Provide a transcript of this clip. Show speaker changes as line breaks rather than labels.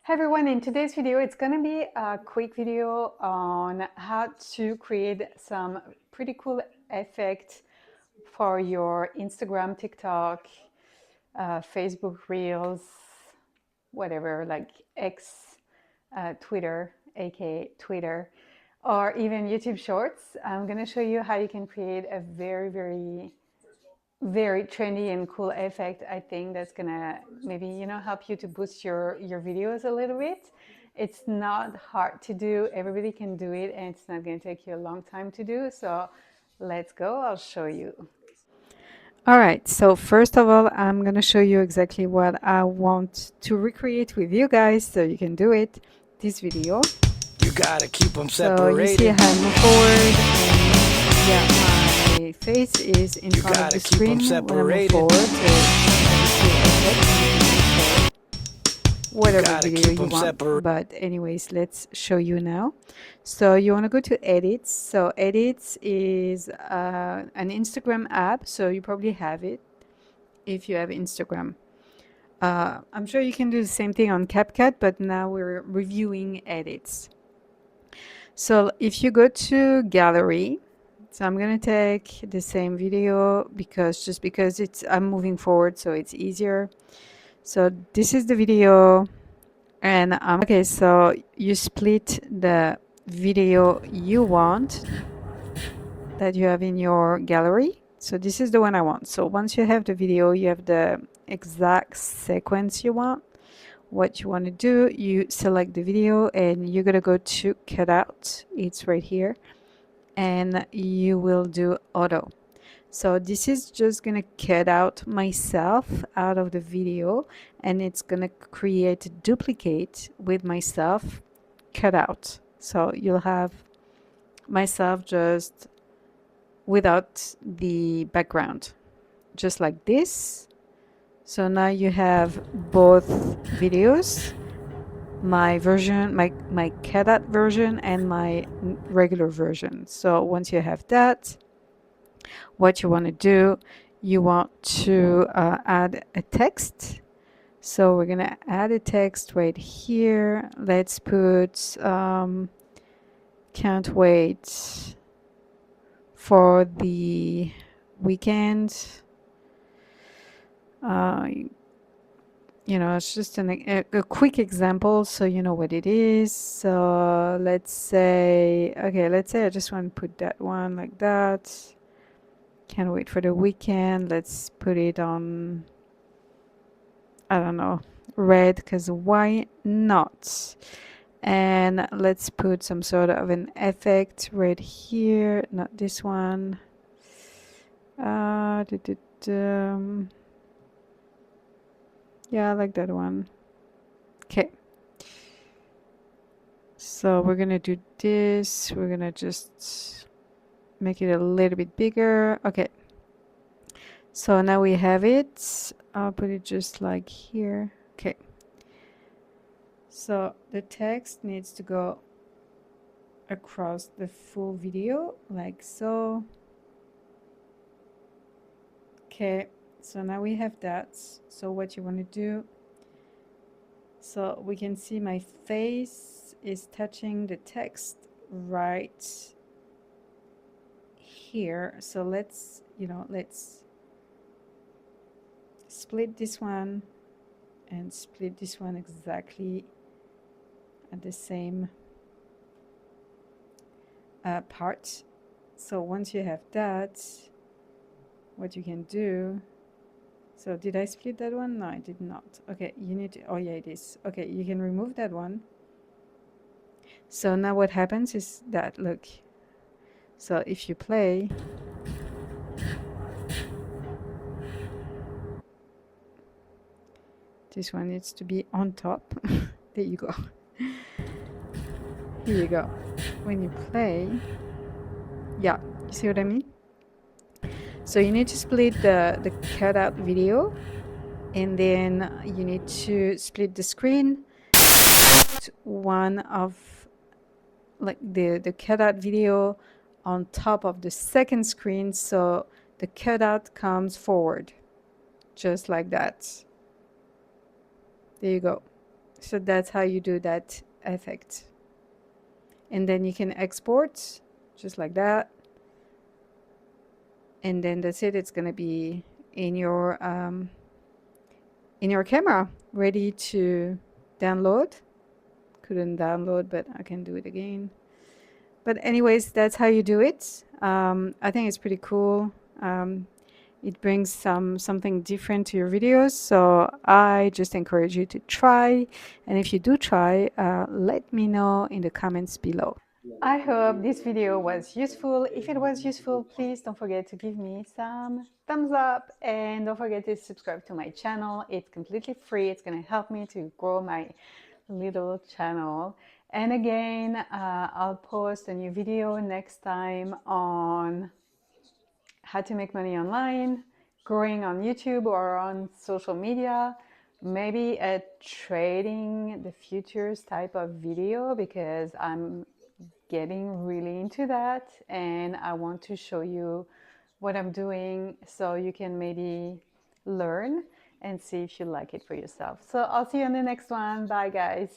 Hi everyone, in today's video it's going to be a quick video on how to create some pretty cool effect for your Instagram, TikTok, Facebook Reels, whatever, like X, Twitter, aka Twitter, or even YouTube Shorts. I'm going to show you how you can create a very trendy and cool effect. I think that's gonna maybe help you to boost your videos a little bit. It's not hard to do, everybody can do it, and it's not going to take you a long time to do. So let's go, I'll show you. All right, so first of all, I'm gonna show you exactly what I want to recreate with you guys so you can do it this video.
You gotta keep them
So you see
separated.
how I move forward, and yeah, my face is in
You
front of
gotta
the
keep them
screen when I move
separated.
forward. So whatever
Gotta
video
keep
you
them
want,
separated.
but anyways, let's show you now. So you want to go to edits. So edits is an Instagram app, so you probably have it if you have Instagram. I'm sure you can do the same thing on CapCut, but now we're reviewing edits. So if you go to gallery, so I'm gonna take the same video because I'm moving forward, so it's easier. So this is the video, and okay, so you split the video you want that you have in your gallery. So this is the one I want. So once you have the video, you have the exact sequence you want. What you want to do, you select the video and you're gonna go to cutout. It's right here, and you will do auto. So this is just gonna cut out myself out of the video, and it's gonna create a duplicate with myself cut out. So you'll have myself just without the background, just like this. So now you have both videos, my version, my cut out version, and my regular version. So once you have that, what you want to do, you want to add a text. So we're gonna add a text right here. Let's put can't wait for the weekend. uh, it's just a quick example so you know what it is. So let's say I just want to put that one like that. Can't wait for the weekend. Let's put it on, I don't know, red, because why not? And let's put some sort of an effect right here, not this one. uh, yeah, I like that one. Okay, so we're gonna do this. We're gonna just make it a little bit bigger. Okay, so now we have it. I'll put it just like here. Okay, so the text needs to go across the full video like so. Okay, so now we have that. So what you want to do, so we can see my face is touching the text right here. So let's split this one and split this one exactly at the same part. So once you have that, what you can do, so did I split that one? No, I did not. Okay, you need to, oh yeah, it is. Okay, you can remove that one. So now what happens is that, look, so if you play, this one needs to be on top. There you go. Here you go. When you play, yeah, you see what I mean? So you need to split the cutout video, and then you need to split the screen. One of like the cutout video on top of the second screen, so the cutout comes forward, just like that. There you go. So that's how you do that effect. And then you can export just like that. And then that's it. It's going to be in your camera, ready to download. Couldn't download, but I can do it again. But anyways, that's how you do it. I think it's pretty cool. It brings something different to your videos, so I just encourage you to try. And if you do try, let me know in the comments below. I hope this video was useful. If it was useful, please don't forget to give me some thumbs up and don't forget to subscribe to my channel. It's completely free. It's going to help me to grow my little channel. And again, I'll post a new video next time on how to make money online, growing on YouTube or on social media, maybe a trading the futures type of video, because I'm getting really into that and I want to show you what I'm doing so you can maybe learn and see if you like it for yourself. So I'll see you on the next one. Bye guys.